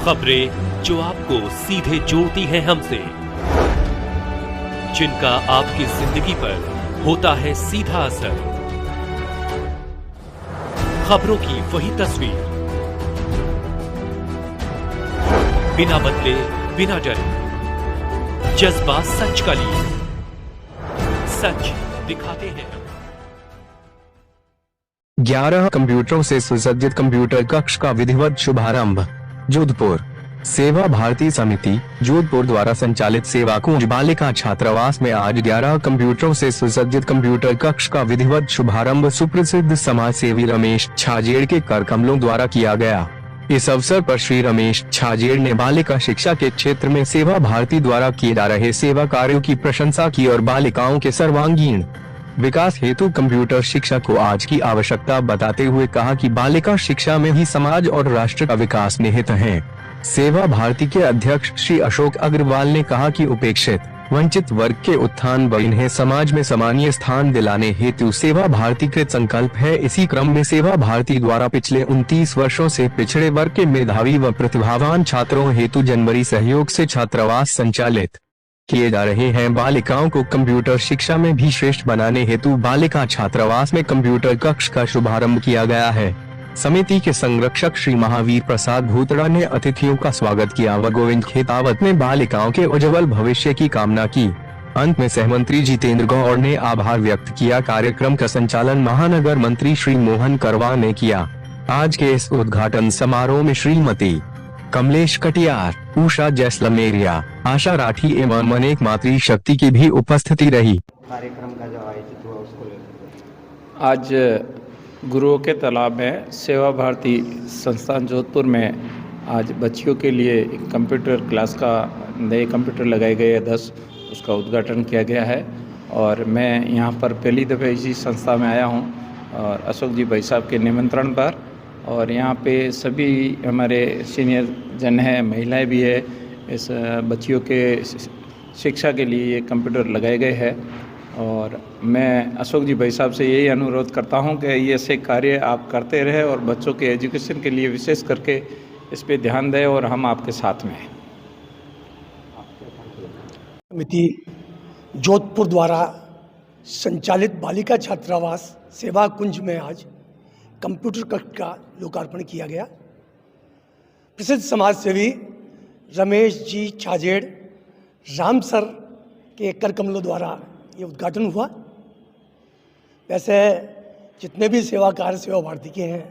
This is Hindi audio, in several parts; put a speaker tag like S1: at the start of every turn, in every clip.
S1: खबरें जो आपको सीधे जोड़ती हैं हमसे, जिनका आपकी जिंदगी पर होता है सीधा असर। खबरों की वही तस्वीर, बिना बदले बिना डरे, जज्बा सच का लिए, सच दिखाते हैं।
S2: 11 कंप्यूटरों से सुसज्जित कंप्यूटर कक्ष का विधिवत शुभारंभ। जोधपुर सेवा भारती समिति जोधपुर द्वारा संचालित सेवा कुंज बालिका छात्रावास में आज 11 कंप्यूटरों से सुसज्जित कंप्यूटर कक्ष का विधिवत शुभारंभ सुप्रसिद्ध समाज सेवी रमेश छाजेड़ के कर कमलों द्वारा किया गया। इस अवसर पर श्री रमेश छाजेड़ ने बालिका शिक्षा के क्षेत्र में सेवा भारती द्वारा किए जा रहे सेवा कार्यों की प्रशंसा की और बालिकाओं के सर्वांगीण विकास हेतु कंप्यूटर शिक्षा को आज की आवश्यकता बताते हुए कहा कि बालिका शिक्षा में ही समाज और राष्ट्र का विकास निहित है। सेवा भारती के अध्यक्ष श्री अशोक अग्रवाल ने कहा कि उपेक्षित वंचित वर्ग के उत्थान व इन्हें समाज में सम्मानीय स्थान दिलाने हेतु सेवा भारती कृत संकल्प है। इसी क्रम में सेवा भारती द्वारा पिछले 29 वर्षों से पिछड़े वर्ग के मेधावी व प्रतिभावान छात्रों हेतु जनवरी सहयोग से छात्रावास संचालित किए जा रहे हैं। बालिकाओं को कंप्यूटर शिक्षा में भी श्रेष्ठ बनाने हेतु बालिका छात्रावास में कंप्यूटर कक्ष का शुभारंभ किया गया है। समिति के संरक्षक श्री महावीर प्रसाद भूतड़ा ने अतिथियों का स्वागत किया व गोविंद खेतावत ने बालिकाओं के उज्जवल भविष्य की कामना की। अंत में सहमंत्री जितेंद्र गौड़ ने आभार व्यक्त किया। कार्यक्रम का संचालन महानगर मंत्री श्री मोहन करवा ने किया। आज के इस उद्घाटन समारोह में श्रीमती कमलेश कटियार, उषा जैसलमेरिया, आशा राठी एवं अनेक मातृ शक्ति की भी उपस्थिति रही।
S3: कार्यक्रम का जो आयोजित हुआ उसको लेकर
S4: आज गुरुओं के तालाब में सेवा भारती संस्थान जोधपुर में आज बच्चियों के लिए एक कंप्यूटर क्लास का नए कंप्यूटर लगाए गए 10 उसका उद्घाटन किया गया है। और मैं यहाँ पर पहली दफ़े इसी संस्था में आया हूँ और अशोक जी भाई साहब के निमंत्रण पर। और यहाँ पे सभी हमारे सीनियर जन हैं, महिलाएं भी है। इस बच्चियों के शिक्षा के लिए ये कंप्यूटर लगाए गए हैं। और मैं अशोक जी भाई साहब से यही अनुरोध करता हूँ कि ये ऐसे कार्य आप करते रहे और बच्चों के एजुकेशन के लिए विशेष करके इस पे ध्यान दें और हम आपके साथ में हैं।
S5: समिति जोधपुर द्वारा संचालित बालिका छात्रावास सेवा कुंज में आज कंप्यूटर कक्ष का लोकार्पण किया गया। प्रसिद्ध समाज सेवी रमेश जी छाजेड़ राम सर के कर कमलों द्वारा ये उद्घाटन हुआ। वैसे जितने भी सेवा कार्य सेवा भारती के हैं,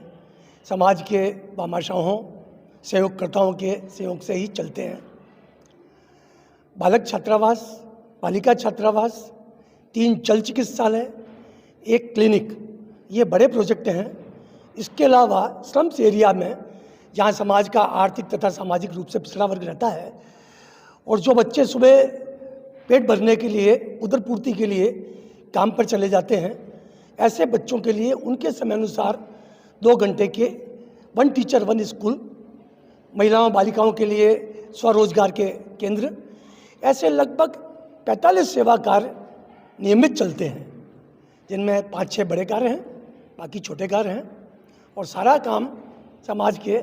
S5: समाज के भामाशाहों सहयोगकर्ताओं के सहयोग से ही चलते हैं। बालिका छात्रावास 3 चल चिकित्सालय, 1 क्लिनिक, ये बड़े प्रोजेक्ट हैं। इसके अलावा स्लम्स एरिया में जहाँ समाज का आर्थिक तथा सामाजिक रूप से पिछड़ा वर्ग रहता है और जो बच्चे सुबह पेट भरने के लिए, उदर पूर्ति के लिए काम पर चले जाते हैं, ऐसे बच्चों के लिए उनके समय अनुसार 2 घंटे के 1 टीचर 1 स्कूल, महिलाओं बालिकाओं के लिए स्वरोजगार के केंद्र, ऐसे लगभग 45 सेवा कार्य नियमित चलते हैं, जिनमें 5-6 बड़े कार्य हैं, बाकी छोटे कार्य हैं और सारा काम समाज के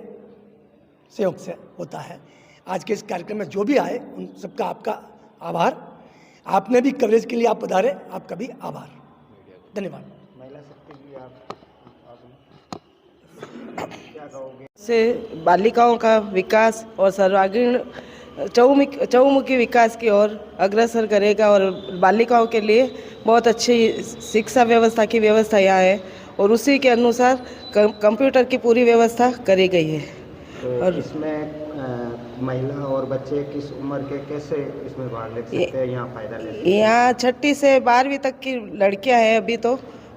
S5: सहयोग से होता है। आज के इस कार्यक्रम में जो भी आए उन सबका आपका आभार। आपने भी कवरेज के लिए आप पधारे, आपका भी आभार। धन्यवाद।
S3: महिला शक्ति की आप क्या कहोगे?
S6: से बालिकाओं का विकास और सर्वांगीण चहुमुखी विकास की ओर अग्रसर करेगा और बालिकाओं के लिए बहुत अच्छी शिक्षा व्यवस्था की व्यवस्था यहाँ है और उसी के अनुसार कंप्यूटर की पूरी व्यवस्था करी गई है।
S3: तो और इसमें महिला और बच्चे किस उम्र के कैसे इसमें भाग ले सकते हैं, यहाँ फायदा ले सकते हैं?
S6: यहाँ 6ठी से 12वीं तक की लड़कियां हैं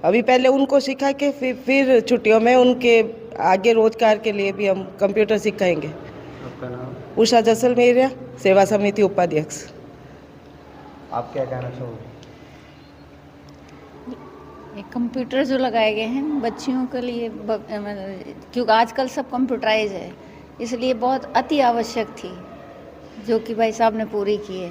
S6: अभी पहले उनको सिखा के फिर छुट्टियों में उनके आगे रोजगार के लिए भी हम कंप्यूटर सिखाएंगे।
S3: आपका नाम?
S6: उषा जैसलमेरिया, सेवा समिति उपाध्यक्ष।
S3: आप क्या कहना चाहोगे?
S7: ये कंप्यूटर जो लगाए गए हैं बच्चियों के लिए, क्योंकि आजकल सब कंप्यूटराइज है, इसलिए बहुत अति आवश्यक थी, जो कि भाई साहब ने पूरी की है।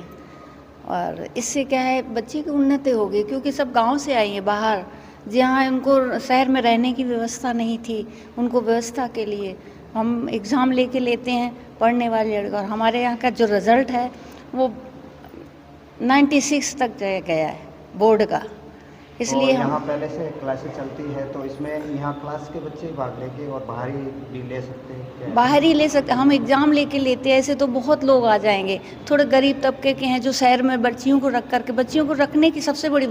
S7: और इससे क्या है, बच्ची की उन्नति होगी, क्योंकि सब गांव से आई हैं बाहर, जहाँ उनको शहर में रहने की व्यवस्था नहीं थी, उनको व्यवस्था के लिए हम एग्ज़ाम लेके लेते हैं पढ़ने वाले लड़के, और हमारे यहाँ का जो रिज़ल्ट है वो 96 तक गया है बोर्ड का। इसलिए
S3: यहाँ
S7: हम
S3: पहले से क्लासेस चलती है तो इसमें यहाँ क्लास के बच्चे भाग लेंगे और बाहर भी ले सकते हैं क्या?
S7: बाहर ही ले सकते, हम एग्ज़ाम लेके लेते हैं। ऐसे तो बहुत लोग आ जाएंगे, थोड़े गरीब तबके के हैं जो शहर में बच्चियों को रख करके, बच्चियों को रखने की सबसे बड़ी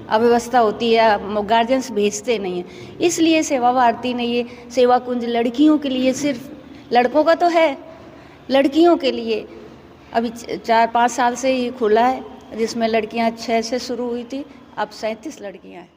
S7: अव्यवस्था होती है, गार्जियंस भेजते नहीं हैं। इसलिए सेवा भारती ने ये सेवा कुंज लड़कियों के लिए, सिर्फ लड़कों का तो है, लड़कियों के लिए अभी 4-5 साल से ये खुला है, जिसमें लड़कियां 6 से शुरू हुई थी, अब 37 लड़कियां हैं।